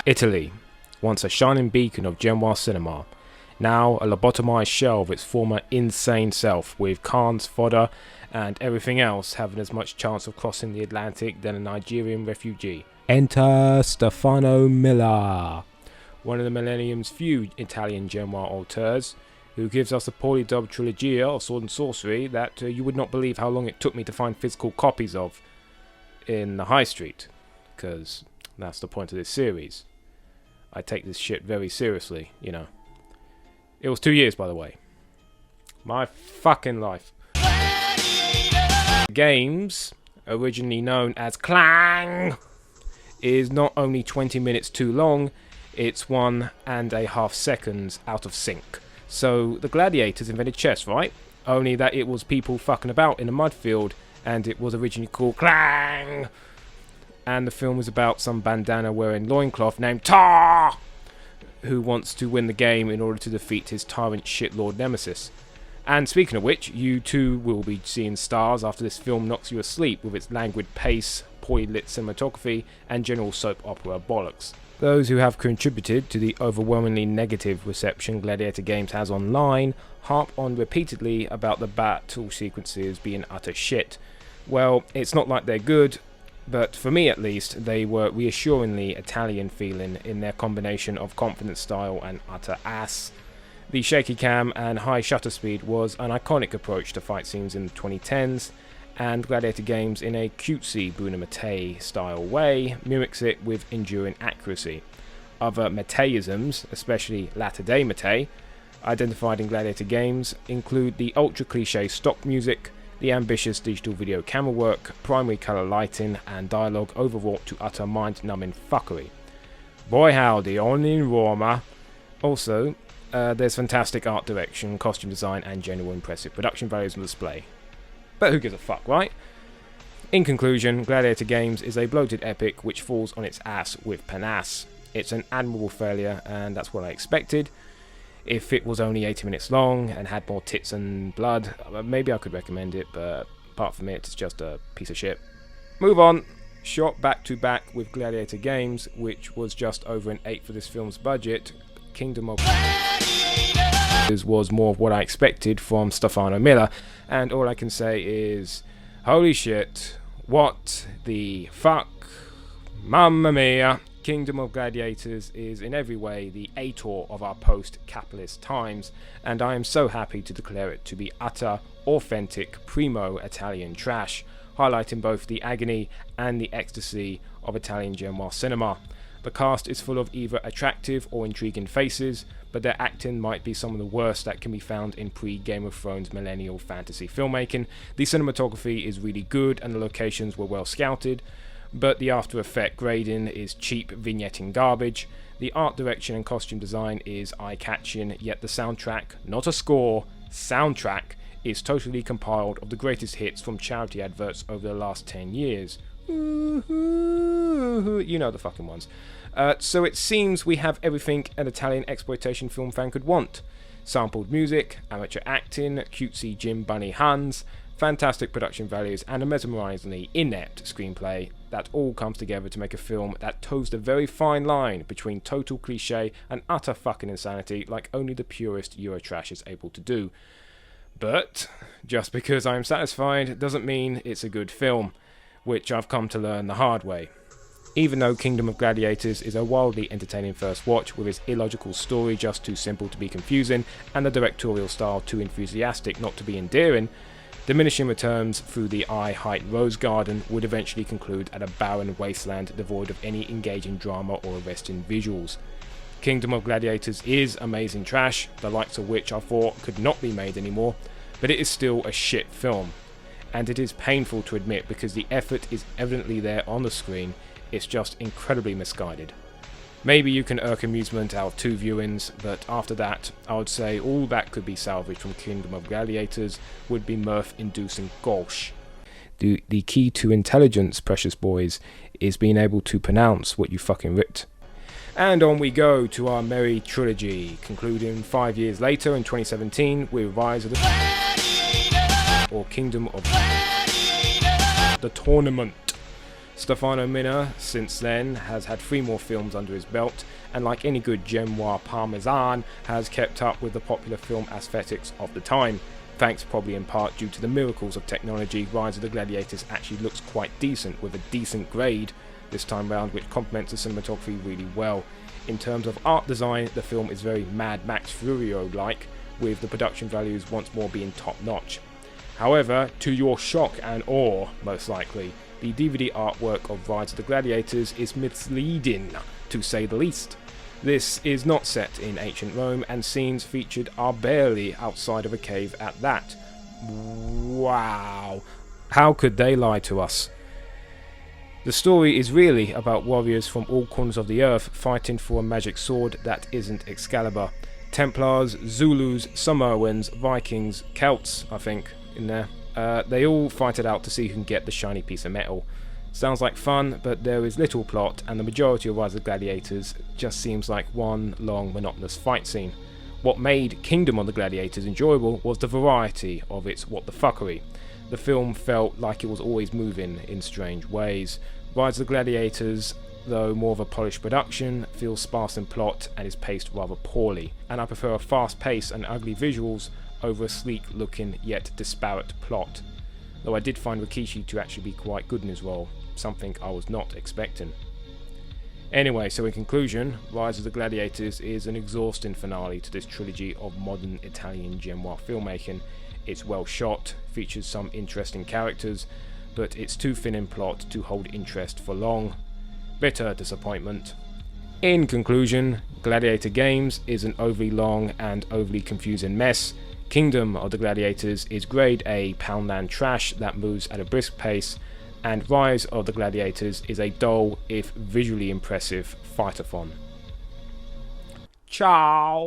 Italy, once a shining beacon of Genoa cinema, now a lobotomized shell of its former insane self, with Khan's fodder and everything else having as much chance of crossing the Atlantic than a Nigerian refugee. Enter Stefano Miller, one of the millennium's few Italian Genoa auteurs, who gives us a poorly dubbed trilogia of sword and sorcery that you would not believe how long it took me to find physical copies of in the high street, because that's the point of this series. I take this shit very seriously, you know. It was 2 years, by the way. My fucking life. Games, originally known as Clang, is not only 20 minutes too long, it's 1.5 seconds out of sync. So the Gladiators invented chess, right? Only that it was people fucking about in a mud field, and it was originally called Clang. And the film was about some bandana wearing loincloth named Tar, who wants to win the game in order to defeat his tyrant shitlord nemesis. And speaking of which, you too will be seeing stars after this film knocks you asleep with its languid pace, poorly lit cinematography, and general soap opera bollocks. Those who have contributed to the overwhelmingly negative reception Gladiator Games has online harp on repeatedly about the battle sequences being utter shit. Well, it's not like they're good, but for me at least, they were reassuringly Italian feeling in their combination of confident style and utter ass. The shaky cam and high shutter speed was an iconic approach to fight scenes in the 2010s, and Gladiator Games, in a cutesy Bruno Mattei style way, mimics it with enduring accuracy. Other Matteisms, especially latter-day Mattei, identified in Gladiator Games, include the ultra-cliche stock music, the ambitious digital video camera work, primary colour lighting, and dialogue overwrought to utter mind-numbing fuckery. Boy howdy, on in Roma. Also, there's fantastic art direction, costume design, and general impressive production values on display. But who gives a fuck, right? In conclusion, Gladiator Games is a bloated epic which falls on its ass with panache. It's an admirable failure, and that's what I expected. If it was only 80 minutes long and had more tits and blood, maybe I could recommend it, but apart from it, it's just a piece of shit. Move on. Shot back to back with Gladiator Games, which was just over an eighth of this film's budget, Kingdom of Gladiators was more of what I expected from Stefano Miller, and all I can say is, holy shit, what the fuck, mamma mia. Kingdom of Gladiators is in every way the Ator of our post-capitalist times, and I am so happy to declare it to be utter, authentic, primo Italian trash, highlighting both the agony and the ecstasy of Italian Genoa cinema. The cast is full of either attractive or intriguing faces, but their acting might be some of the worst that can be found in pre-Game of Thrones millennial fantasy filmmaking. The cinematography is really good and the locations were well scouted, but the After Effect grading is cheap vignetting garbage. The art direction and costume design is eye-catching, yet the soundtrack, not a score, soundtrack, is totally compiled of the greatest hits from charity adverts over the last 10 years. You know the fucking ones. So it seems we have everything an Italian exploitation film fan could want. Sampled music, amateur acting, cutesy Jim Bunny Hans, fantastic production values, and a mesmerizingly inept screenplay that all comes together to make a film that toes the very fine line between total cliche and utter fucking insanity like only the purest Eurotrash is able to do. But just because I'm satisfied doesn't mean it's a good film, which I've come to learn the hard way. Even though Kingdom of Gladiators is a wildly entertaining first watch with its illogical story just too simple to be confusing and the directorial style too enthusiastic not to be endearing, diminishing returns through the eye-height rose garden would eventually conclude at a barren wasteland devoid of any engaging drama or arresting visuals. Kingdom of Gladiators is amazing trash, the likes of which I thought could not be made anymore, but it is still a shit film. And it is painful to admit because the effort is evidently there on the screen, it's just incredibly misguided. Maybe you can irk amusement out of 2 viewings, but after that, I would say all that could be salvaged from Kingdom of Gladiators would be mirth-inducing gauche. The key to intelligence, precious boys, is being able to pronounce what you fucking writ. And on we go to our merry trilogy, concluding 5 years later in 2017 with Rise of the Gladiator, or Kingdom of Gladiator, the Tournament. Stefano Minna, since then, has had 3 more films under his belt, and like any good Genoa Parmesan, has kept up with the popular film aesthetics of the time. Thanks probably in part due to the miracles of technology, Rise of the Gladiators actually looks quite decent, with a decent grade this time round, which complements the cinematography really well. In terms of art design, the film is very Mad Max Furio-like, with the production values once more being top-notch. However, to your shock and awe, most likely, the DVD artwork of Rise of the Gladiators is misleading, to say the least. This is not set in ancient Rome, and scenes featured are barely outside of a cave at that. Wow. How could they lie to us? The story is really about warriors from all corners of the earth fighting for a magic sword that isn't Excalibur. Templars, Zulus, Samoans, Vikings, Celts, I think, in there. They all fight it out to see who can get the shiny piece of metal. Sounds like fun, but there is little plot, and the majority of Rise of the Gladiators just seems like one long monotonous fight scene. What made Kingdom of the Gladiators enjoyable was the variety of its what the fuckery. The film felt like it was always moving in strange ways. Rise of the Gladiators, though more of a polished production, feels sparse in plot and is paced rather poorly, and I prefer a fast pace and ugly visuals over a sleek looking yet disparate plot. Though I did find Rikishi to actually be quite good in his role, something I was not expecting. Anyway, so in conclusion, Rise of the Gladiators is an exhausting finale to this trilogy of modern Italian Genoa filmmaking. It's well shot, features some interesting characters, but it's too thin in plot to hold interest for long. Bitter disappointment. In conclusion, Gladiator Games is an overly long and overly confusing mess. Kingdom of the Gladiators is grade A Poundland trash that moves at a brisk pace, and Rise of the Gladiators is a dull, if visually impressive, fightathon. Ciao!